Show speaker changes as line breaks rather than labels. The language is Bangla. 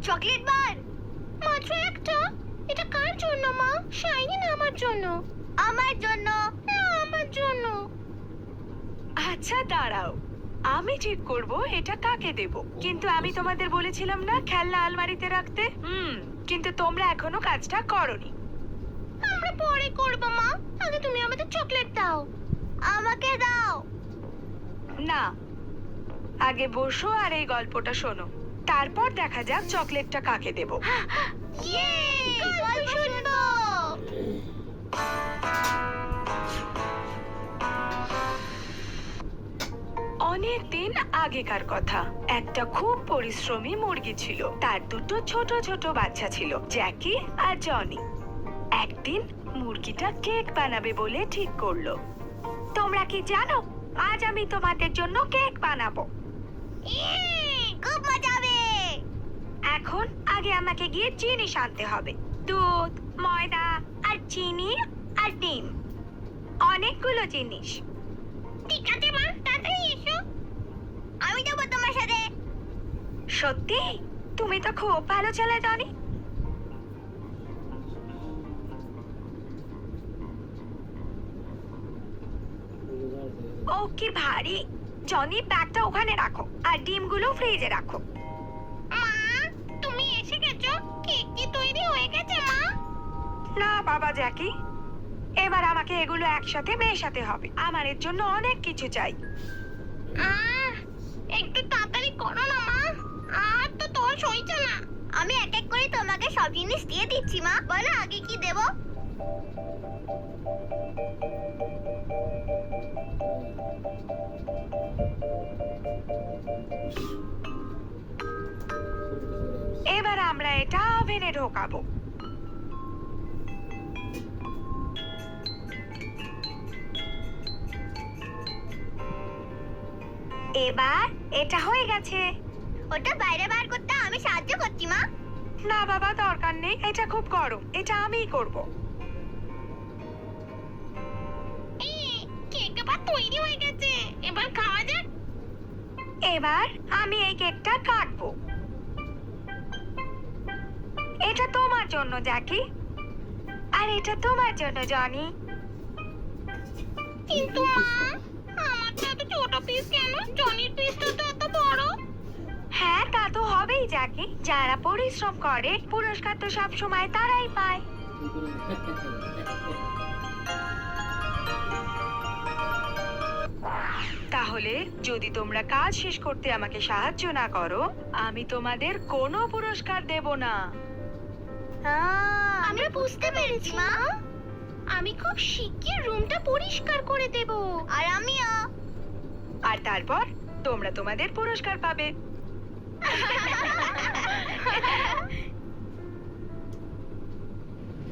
চকলেট বার মাত্র একটা। এটা কার জন্য মা? শাইনি না আমার জন্য? আমার জন্য। না, আমার জন্য।
আচ্ছা দাঁড়াও, আমি ঠিক করব এটা কাকে দেব। কিন্তু আমি তোমাদের বলেছিলাম না খেলনা আলমারিতে রাখতে। কিন্তু তোমরা এখনো কাজটা করোনি।
আমরা পরে করব মা, আগে তুমি আমাদের চকলেট দাও। আমাকে দাও।
না, আগে বসো আর এই গল্পটা শোনো, তারপর দেখা যাক চকলেটটা কাকে দেব।
ইয়ে, গল্প শুনবো।
অনেক দিন আগেকার কথা। একটা খুব পরিশ্রমী মুরগি ছিল, তার দুটো ছোট ছোট বাচ্চা ছিল, জ্যাকি আর জনি। একদিন মুরগিটা কেক বানাবে বলে ঠিক করলো। তোমরা কি জানো, আজ আমি তোমাদের জন্য কেক বানাবো।
ইয়ে, খুব মজা হবে।
এখন আগে আমাকে গিয়ে জিনিস আনতে হবে, দুধ, ময়দা আর চিনি আর ডিম, অনেকগুলো জিনিস।
ঠিক আছে মা, তাড়াতাড়ি এসো। আমি যাবো তোমার সাথে।
সত্যি? তুমি তো খুব ভালো ছেলে জনি। ও কি ভারী। জনি, ব্যাগটা ওখানে রাখো আর ডিমগুলো ফ্রিজে রাখো।
মা, তুমি এসে গেছো? কেক কি তৈরি হয়ে গেছে মা?
না বাবা জ্যাকি, এবার আমাকে এগুলো একসাথে মেশাতে হবে। আমার এর জন্য অনেক কিছু চাই।
একটু তাড়াতাড়ি করো না মা, আর তো তোর সইছে না। আমি এক এক করে তোমাকে সব জিনিস দিয়ে দিচ্ছি মা। বলো আগে কি দেব?
এবার আমরা এটা ওভেনে ঢোকাবো। এবার এটা হয়ে গেছে।
ওটা বাইরে বার করতে আমি সাহায্য করছি মা।
না বাবা, দরকার নেই, এটা খুব গরম, এটা আমিই করব।
কেক এবার তৈরি হয়ে গেছে, এবার খাওয়া যাক।
এবার আমি এই কেকটা কাটবো। এটা তোমার জন্য জ্যাকি, আর এটা তোমার জন্য জনি।
কিন্তু মা, আমারটা এত ছোট পিস কেন? জনির পিসটা তো এত বড়।
হ্যাঁ, তা তো হবেই জ্যাকি, যারা পরিশ্রম করে পুরস্কার তো সব সময় তারাই পায়। তাহলে যদি তোমরা কাজ শেষ করতে আমাকে সাহায্য না করো, আমি তোমাদের কোনো পুরস্কার দেব না।
আমরা বুঝতে পেরেছি মা। আমি খুব শিগগির রুমটা পরিষ্কার করে দেব। আর আমিও।
আর তারপর তোমরা তোমাদের পুরস্কার পাবে।